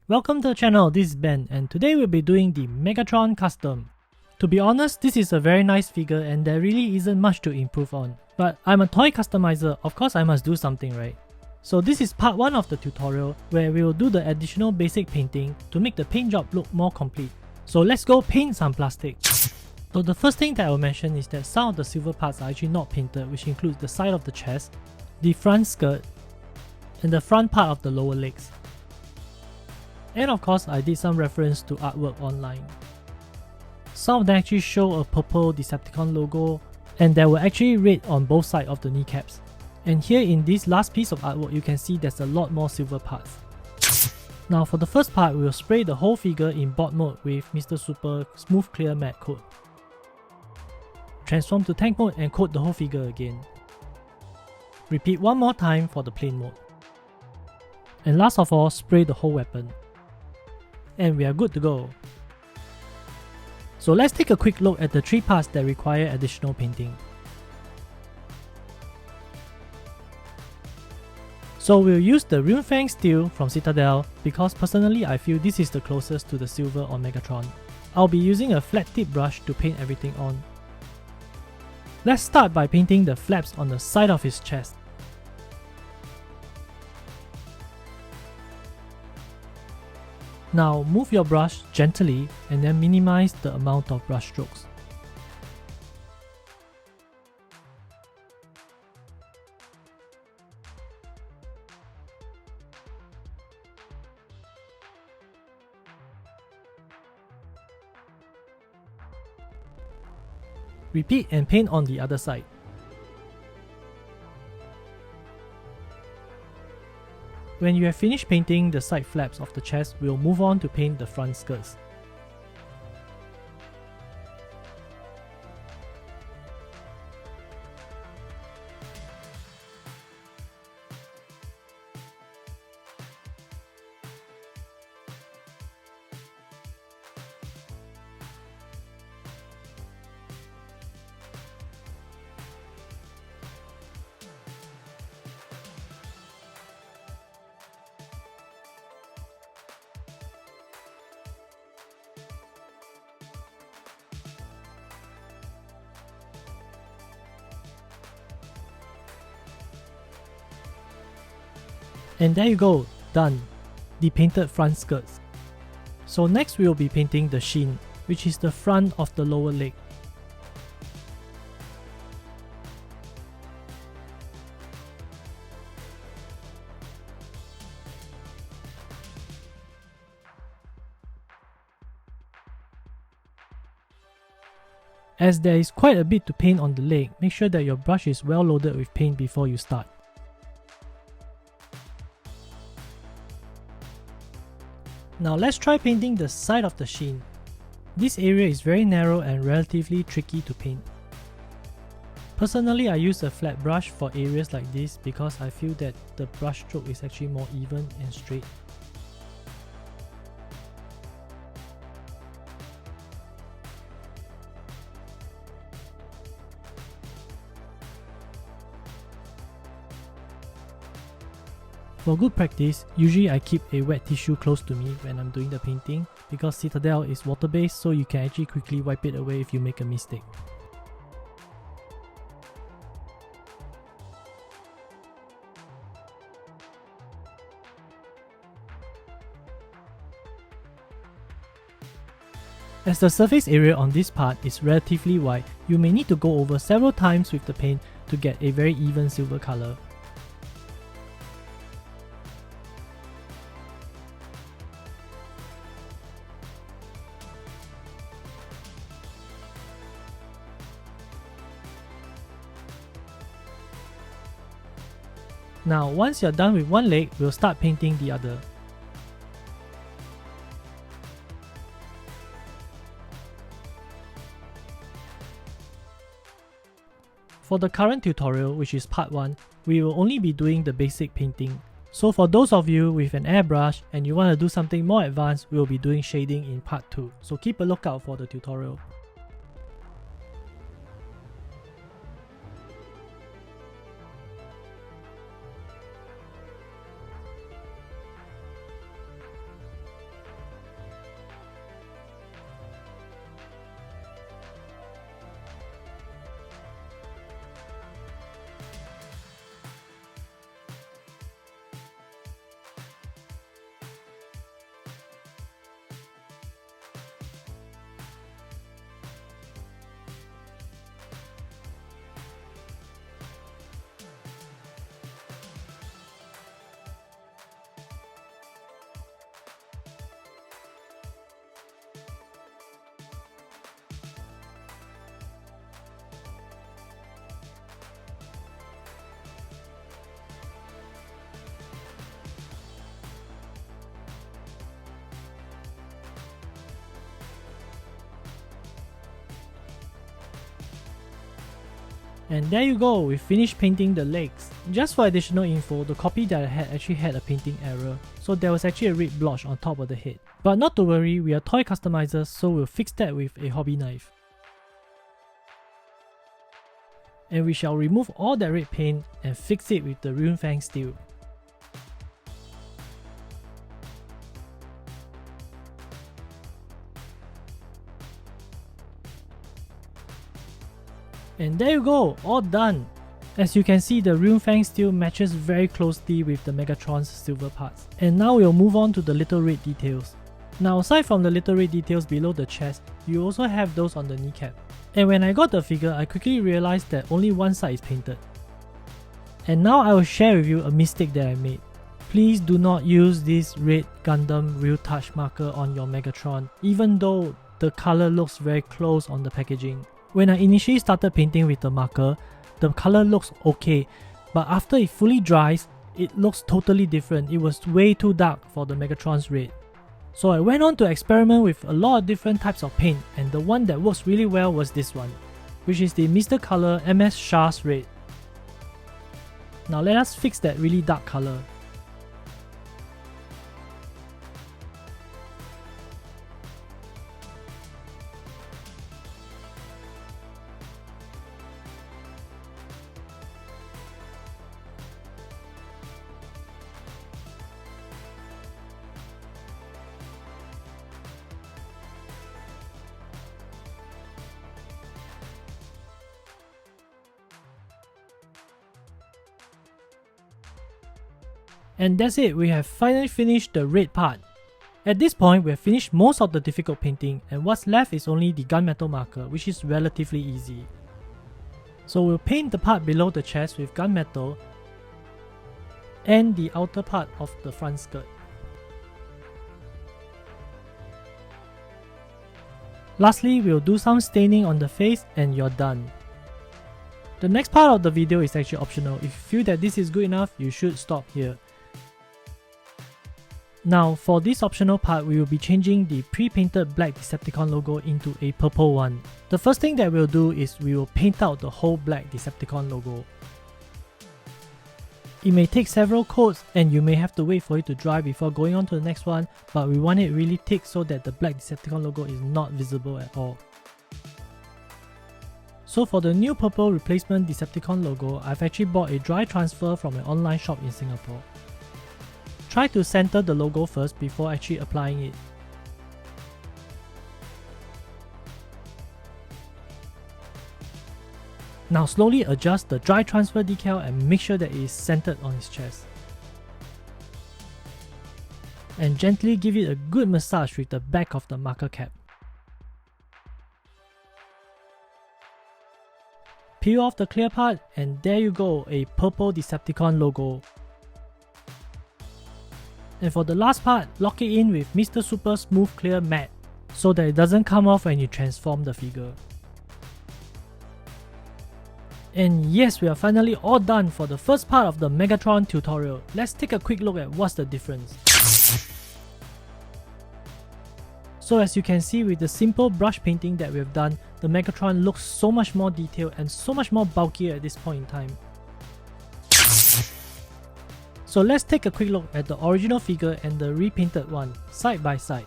Welcome to the channel, this is Ben, and today we'll be doing the Megatron custom. To be honest, this is a very nice figure and there really isn't much to improve on. But I'm a toy customizer, of course I must do something, right? So this is part 1 of the tutorial where we will do the additional basic painting to make the paint job look more complete. So let's go paint some plastic. So the first thing that I will mention is that some of the silver parts are actually not painted, which includes the side of the chest, the front skirt, and the front part of the lower legs. And of course, I did some reference to artwork online. Some of them actually show a purple Decepticon logo, and there were actually red on both sides of the kneecaps. And here in this last piece of artwork, you can see there's a lot more silver parts. Now for the first part, we will spray the whole figure in board mode with Mr. Super Smooth Clear Matte Coat. Transform to tank mode and coat the whole figure again. Repeat one more time for the plain mode. And last of all, spray the whole weapon. And we are good to go. So let's take a quick look at the 3 parts that require additional painting. So we'll use the Runefang steel from Citadel because personally I feel this is the closest to the silver on Megatron. I'll be using a flat tip brush to paint everything on. Let's start by painting the flaps on the side of his chest. Now move your brush gently and then minimize the amount of brush strokes. Repeat and paint on the other side. When you have finished painting the side flaps of the chest, we'll move on to paint the front skirts. And there you go, done! The painted front skirts. So next we will be painting the shin, which is the front of the lower leg. As there is quite a bit to paint on the leg, make sure that your brush is well loaded with paint before you start. Now let's try painting the side of the shin. This area is very narrow and relatively tricky to paint. Personally, I use a flat brush for areas like this because I feel that the brush stroke is actually more even and straight. For good practice, usually I keep a wet tissue close to me when I'm doing the painting because Citadel is water based, so you can actually quickly wipe it away if you make a mistake. As the surface area on this part is relatively wide, you may need to go over several times with the paint to get a very even silver color. Now once you're done with one leg, we'll start painting the other. For the current tutorial, which is part 1, we will only be doing the basic painting. So for those of you with an airbrush and you want to do something more advanced, we will be doing shading in part 2. So keep a lookout for the tutorial. And there you go, we finished painting the legs. Just for additional info, the copy that I had actually had a painting error, so there was actually a red blotch on top of the head. But not to worry, we are toy customizers, so we'll fix that with a hobby knife. And we shall remove all that red paint and fix it with the Repaint steel. And there you go, all done! As you can see, the Repaint steel matches very closely with the Megatron's silver parts. And now we'll move on to the little red details. Now aside from the little red details below the chest, you also have those on the kneecap. And when I got the figure, I quickly realized that only one side is painted. And now I will share with you a mistake that I made. Please do not use this red Gundam Real Touch marker on your Megatron, even though the color looks very close on the packaging. When I initially started painting with the marker, the color looks okay, but after it fully dries, it looks totally different. It was way too dark for the Megatron's red. So I went on to experiment with a lot of different types of paint, and the one that works really well was this one, which is the Mr. Color MS Shah's red. Now let us fix that really dark color. And that's it, we have finally finished the red part. At this point, we have finished most of the difficult painting, and what's left is only the gunmetal marker, which is relatively easy. So we'll paint the part below the chest with gunmetal and the outer part of the front skirt. Lastly, we'll do some staining on the face and you're done. The next part of the video is actually optional. If you feel that this is good enough, you should stop here. Now, for this optional part, we will be changing the pre-painted black Decepticon logo into a purple one. The first thing that we'll do is we will paint out the whole black Decepticon logo. It may take several coats and you may have to wait for it to dry before going on to the next one, but we want it really thick so that the black Decepticon logo is not visible at all. So for the new purple replacement Decepticon logo, I've actually bought a dry transfer from an online shop in Singapore. Try to center the logo first before actually applying it. Now slowly adjust the dry transfer decal and make sure that it is centered on his chest. And gently give it a good massage with the back of the marker cap. Peel off the clear part and there you go, a purple Decepticon logo. And for the last part, lock it in with Mr. Super Smooth Clear Matte so that it doesn't come off when you transform the figure. And yes, we are finally all done for the first part of the Megatron tutorial. Let's take a quick look at what's the difference. So as you can see, with the simple brush painting that we have done, the Megatron looks so much more detailed and so much more bulkier at this point in time. So let's take a quick look at the original figure and the repainted one, side by side.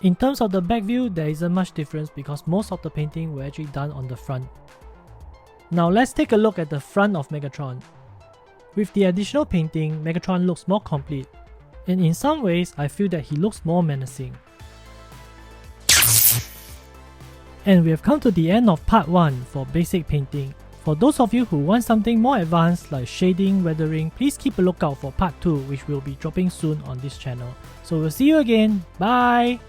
In terms of the back view, there isn't much difference because most of the painting were actually done on the front. Now let's take a look at the front of Megatron. With the additional painting, Megatron looks more complete, and in some ways, I feel that he looks more menacing. And we have come to the end of part 1 for basic painting. For those of you who want something more advanced like shading, weathering, please keep a lookout for part 2, which will be dropping soon on this channel. So we'll see you again, bye!